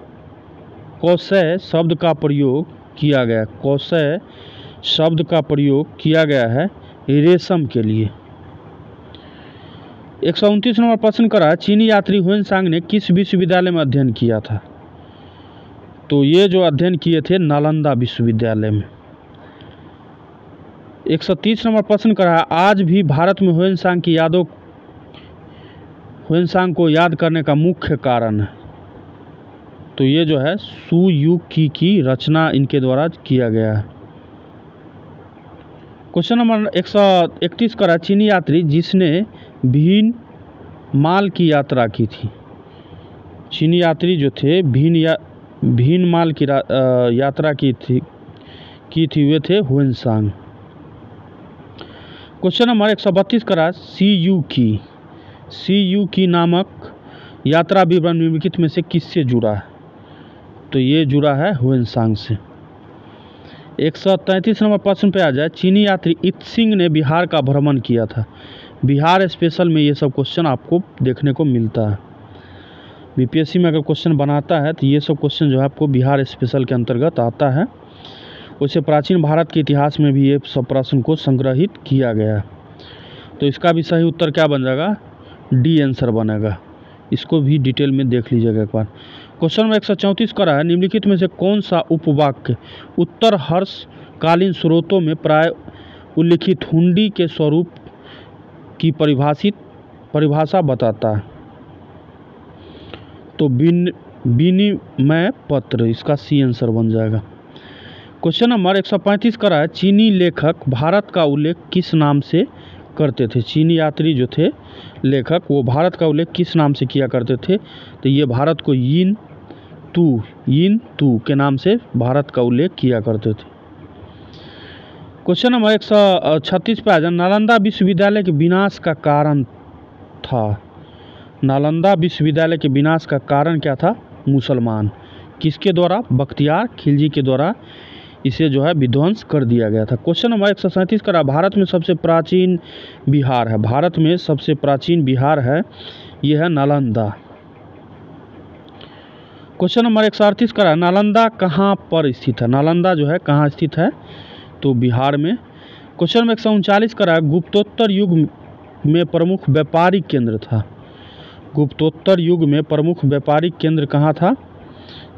कौशय शब्द का प्रयोग किया गया। कौशय शब्द का प्रयोग किया गया है रेशम के लिए। 129 नंबर प्रश्न करा चीनी यात्री ह्वेनसांग ने किस विश्वविद्यालय में अध्ययन किया था? तो ये जो अध्ययन किए थे नालंदा विश्वविद्यालय में। 130 नंबर प्रश्न करा आज भी भारत में ह्वेनसांग को याद करने का मुख्य कारण है। तो ये जो है सुयुकी की रचना इनके द्वारा किया गया है। क्वेश्चन नंबर 131 करा चीनी यात्री जिसने भीन माल की यात्रा की थी। चीनी यात्री जो थे भीन माल की यात्रा की थी वे थे ह्वेनसांग। क्वेश्चन नंबर 132 करा सीयुकी नामक यात्रा विवरण निम्नलिखित में से किससे जुड़ा है? तो ये जुड़ा है ह्वेनसांग से। 133 नंबर प्रश्न पे आ जाए चीनी यात्री इत्सिंग ने बिहार का भ्रमण किया था। बिहार स्पेशल में ये सब क्वेश्चन आपको देखने को मिलता है। बीपीएससी में अगर क्वेश्चन बनाता है तो ये सब क्वेश्चन जो है आपको बिहार स्पेशल के अंतर्गत आता है। वैसे प्राचीन भारत के इतिहास में भी ये सब प्रश्न को संग्रहित किया गया है। तो इसका भी सही उत्तर क्या बन जाएगा? डी आंसर बनेगा। इसको भी डिटेल में देख लीजिएगा एक बार। क्वेश्चन नंबर 134 करा है निम्नलिखित में से कौन सा उपवाक्य उत्तर हर्षकालीन स्रोतों में प्राय उल्लिखित हुंडी के स्वरूप की परिभाषा बताता है? तो विनिमय पत्र इसका सी आंसर बन जाएगा। क्वेश्चन नंबर 135 करा है चीनी लेखक भारत का उल्लेख किस नाम से करते थे? चीनी यात्री जो थे लेखक वो भारत का उल्लेख किस नाम से किया करते थे? तो ये भारत को यिन तू के नाम से भारत का उल्लेख किया करते थे। क्वेश्चन नंबर 136 पे आ जाए नालंदा विश्वविद्यालय के विनाश का कारण था। नालंदा विश्वविद्यालय के विनाश का कारण क्या था? मुसलमान। किसके द्वारा? बख्तियार खिलजी के द्वारा इसे जो है विध्वंस कर दिया गया था। क्वेश्चन नंबर 137 करा भारत में सबसे प्राचीन बिहार है। भारत में सबसे प्राचीन बिहार है यह है नालंदा। क्वेश्चन नंबर 138 करा नालंदा कहाँ पर स्थित है? नालंदा जो है कहाँ स्थित है? तो बिहार में। क्वेश्चन नंबर 139 करा गुप्तोत्तर युग में प्रमुख व्यापारिक केंद्र था। गुप्तोत्तर युग में प्रमुख व्यापारिक केंद्र कहाँ था?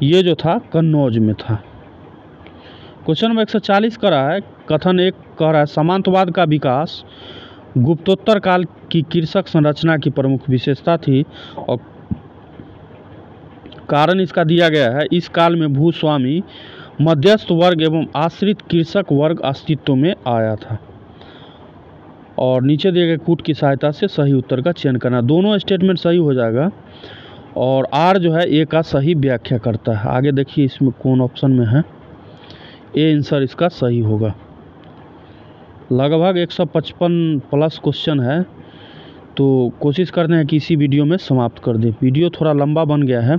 ये जो था कन्नौज में था। क्वेश्चन नंबर 140 करा है कथन एक कह रहा है सामंतवाद का विकास गुप्तोत्तर काल की कृषक संरचना की प्रमुख विशेषता थी और कारण इसका दिया गया है इस काल में भूस्वामी मध्यस्थ वर्ग एवं आश्रित कृषक वर्ग अस्तित्व में आया था। और नीचे दिए गए कूट की सहायता से सही उत्तर का चयन करना। दोनों स्टेटमेंट सही हो जाएगा और आर जो है ए का सही व्याख्या करता है। आगे देखिए इसमें कौन ऑप्शन में है। ए आंसर इसका सही होगा। लगभग 155 प्लस क्वेश्चन है तो कोशिश करते हैं कि इसी वीडियो में समाप्त कर दें। वीडियो थोड़ा लंबा बन गया है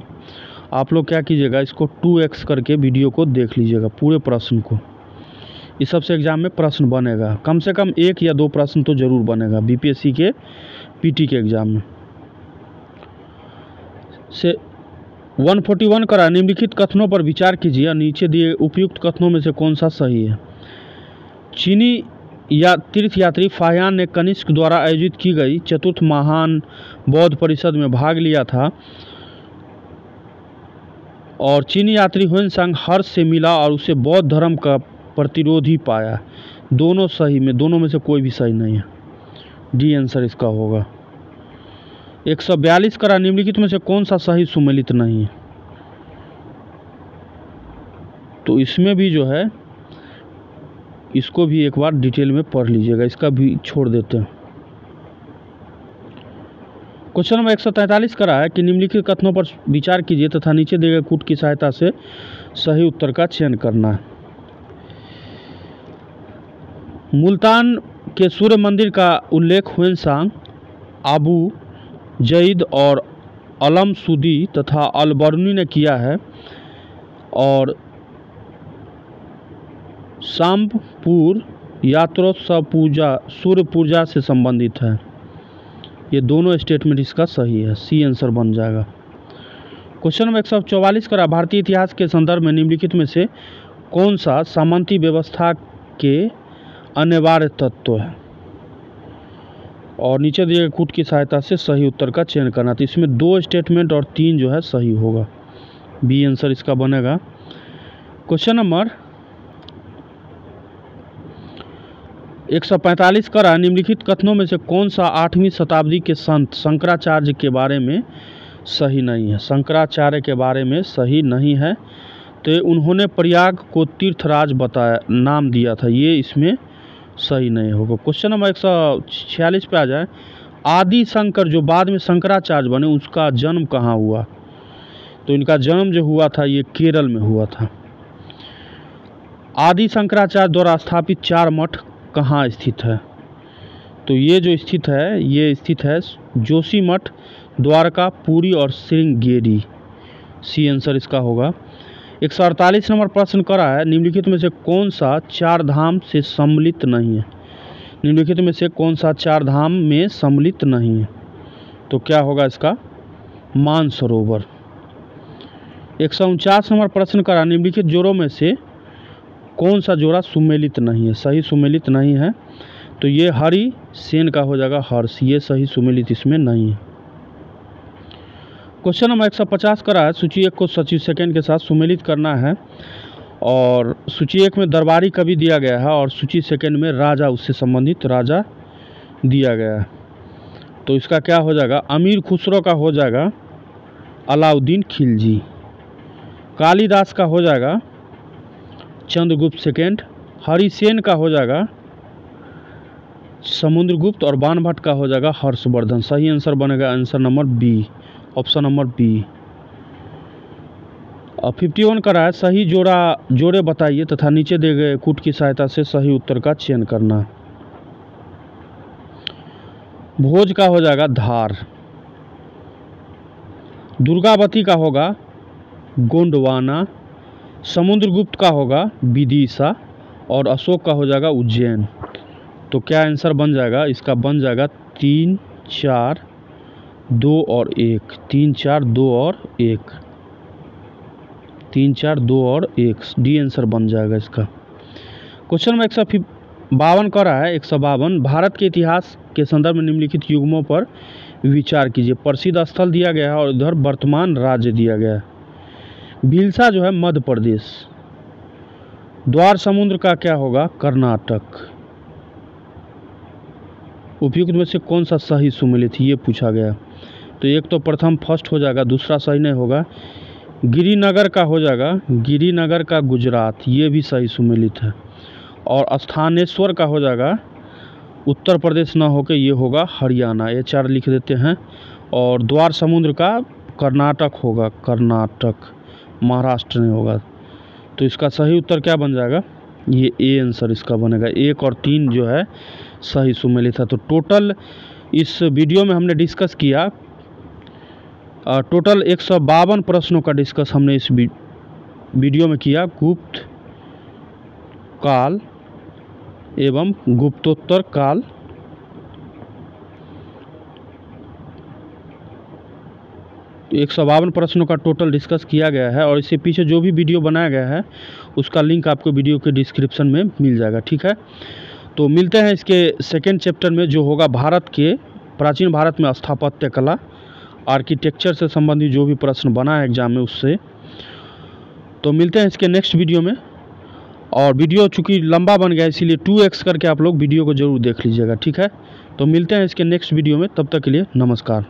आप लोग क्या कीजिएगा, इसको 2x करके वीडियो को देख लीजिएगा पूरे प्रश्न को। इस सबसे एग्ज़ाम में प्रश्न बनेगा, कम से कम 1 या 2 प्रश्न तो ज़रूर बनेगा बीपीएससी के पीटी के एग्ज़ाम में से। 141 करा, निम्नलिखित कथनों पर विचार कीजिए और नीचे दिए उपयुक्त कथनों में से कौन सा सही है। चीनी या तीर्थयात्री फाहियान ने कनिष्क द्वारा आयोजित की गई चतुर्थ महान बौद्ध परिषद में भाग लिया था और चीनी यात्री हुएनसांग हर्ष से मिला और उसे बौद्ध धर्म का प्रतिरोधी पाया। दोनों सही में, दोनों में से कोई भी सही नहीं है, डी आंसर इसका होगा। 142 करा, निम्नलिखित में से कौन सा सही सुमेलित नहीं है। तो इसमें भी जो है, इसको भी एक बार डिटेल में पढ़ लीजिएगा, इसका भी छोड़ देते हैं। क्वेश्चन नंबर 143 करा है कि निम्नलिखित कथनों पर विचार कीजिए तथा नीचे दिए गए कूट की सहायता से सही उत्तर का चयन करना है। मुल्तान के सूर्य मंदिर का उल्लेख हुएनसांग, अबू जईद और अलम सूदी तथा अलबरूनी ने किया है और सांबपुर यात्रोत्सव पूजा सूर्य पूजा से संबंधित है। ये दोनों स्टेटमेंट इसका सही है, सी आंसर बन जाएगा। क्वेश्चन नंबर 144 करा, भारतीय इतिहास के संदर्भ में निम्नलिखित में से कौन सा सामंती व्यवस्था के अनिवार्य तत्व है और नीचे दिए गए कूट की सहायता से सही उत्तर का चयन करना। तो इसमें 2 स्टेटमेंट और 3 जो है सही होगा, बी आंसर इसका बनेगा। क्वेश्चन नंबर 145 करा, निम्नलिखित कथनों में से कौन सा 8वीं शताब्दी के संत शंकराचार्य के बारे में सही नहीं है। शंकराचार्य के बारे में सही नहीं है, तो उन्होंने प्रयाग को तीर्थराज बताया, नाम दिया था, ये इसमें सही नहीं होगा। क्वेश्चन नंबर 146 पे आ जाए, आदि शंकर जो बाद में शंकराचार्य बने उसका जन्म कहाँ हुआ। तो इनका जन्म जो हुआ था ये केरल में हुआ था। आदि शंकराचार्य द्वारा स्थापित 4 मठ कहाँ स्थित है। तो ये जो स्थित है, ये स्थित है जोशी मठ, द्वारका, पुरी और श्रृंगेरी, सी आंसर इसका होगा। 148 नंबर प्रश्न करा है, निम्नलिखित में से कौन सा 4 धाम से सम्मिलित नहीं है। निम्नलिखित में से कौन सा 4 धाम में सम्मिलित नहीं है। तो क्या होगा इसका, मानसरोवर। 149 नंबर प्रश्न करा, निम्नलिखित जोड़ों में से कौन सा जोड़ा सुमेलित नहीं है। सही सुमेलित नहीं है, तो ये हरि सेन का हो जाएगा हर्ष, ये सही सुमेलित इसमें नहीं है। क्वेश्चन नंबर 150 करा है, सूची 1 को सूची सेकंड के साथ सुमेलित करना है और सूची 1 में दरबारी कवि दिया गया है और सूची सेकंड में राजा, उससे संबंधित राजा दिया गया है। तो इसका क्या हो जाएगा, अमीर खुसरो का हो जाएगा अलाउद्दीन खिलजी, कालिदास का हो जाएगा चंद्रगुप्त सेकेंड, हरिसेन का हो जाएगा समुद्रगुप्त और बाणभट्ट का हो जाएगा हर्षवर्धन। सही आंसर बनेगा answer number B, option number B. 51 करा है, सही जोड़े बताइए तथा नीचे दिए गए कूट की सहायता से सही उत्तर का चयन करना। भोज का हो जाएगा धार, दुर्गावती का होगा गोंडवाना, समुद्रगुप्त का होगा विदिशा और अशोक का हो जाएगा उज्जैन। तो क्या आंसर बन जाएगा इसका, बन जाएगा 3, 4, 2 और 1, 3, 4, 2 और 1, 3, 4, 2 और 1, डी आंसर बन जाएगा इसका। क्वेश्चन नंबर 152 का रहा है, 152, भारत के इतिहास के संदर्भ में निम्नलिखित युग्मों पर विचार कीजिए। प्रसिद्ध स्थल दिया गया है और इधर वर्तमान राज्य दिया गया है। भीलसा जो है मध्य प्रदेश, द्वार समुद्र का क्या होगा, कर्नाटक। उपयुक्त में से कौन सा सही सुमेलित, ये पूछा गया। तो एक तो प्रथम फर्स्ट हो जाएगा, दूसरा सही नहीं होगा। गिरिनगर का हो जाएगा, गिरिनगर का गुजरात, ये भी सही सुमेलित है। और स्थानेश्वर का हो जाएगा उत्तर प्रदेश ना होकर ये होगा हरियाणा, ये 4 लिख देते हैं। और द्वार समुद्र का कर्नाटक होगा, कर्नाटक, महाराष्ट्र नहीं होगा। तो इसका सही उत्तर क्या बन जाएगा, ये ए आंसर इसका बनेगा। 1 और 3 जो है सही सुमेलित है। तो टोटल इस वीडियो में हमने डिस्कस किया टोटल 152 प्रश्नों का डिस्कस हमने इस वीडियो में किया। गुप्त काल एवं गुप्तोत्तर काल, तो 152 प्रश्नों का टोटल डिस्कस किया गया है और इससे पीछे जो भी वीडियो बनाया गया है उसका लिंक आपको वीडियो के डिस्क्रिप्शन में मिल जाएगा, ठीक है। तो मिलते हैं इसके सेकेंड चैप्टर में, जो होगा भारत के प्राचीन भारत में स्थापत्य कला, आर्किटेक्चर से संबंधित जो भी प्रश्न बना है एग्जाम में उससे। तो मिलते हैं इसके नेक्स्ट वीडियो में। और वीडियो चूँकि लंबा बन गया इसीलिए 2x करके आप लोग वीडियो को ज़रूर देख लीजिएगा, ठीक है। तो मिलते हैं इसके नेक्स्ट वीडियो में, तब तक के लिए नमस्कार।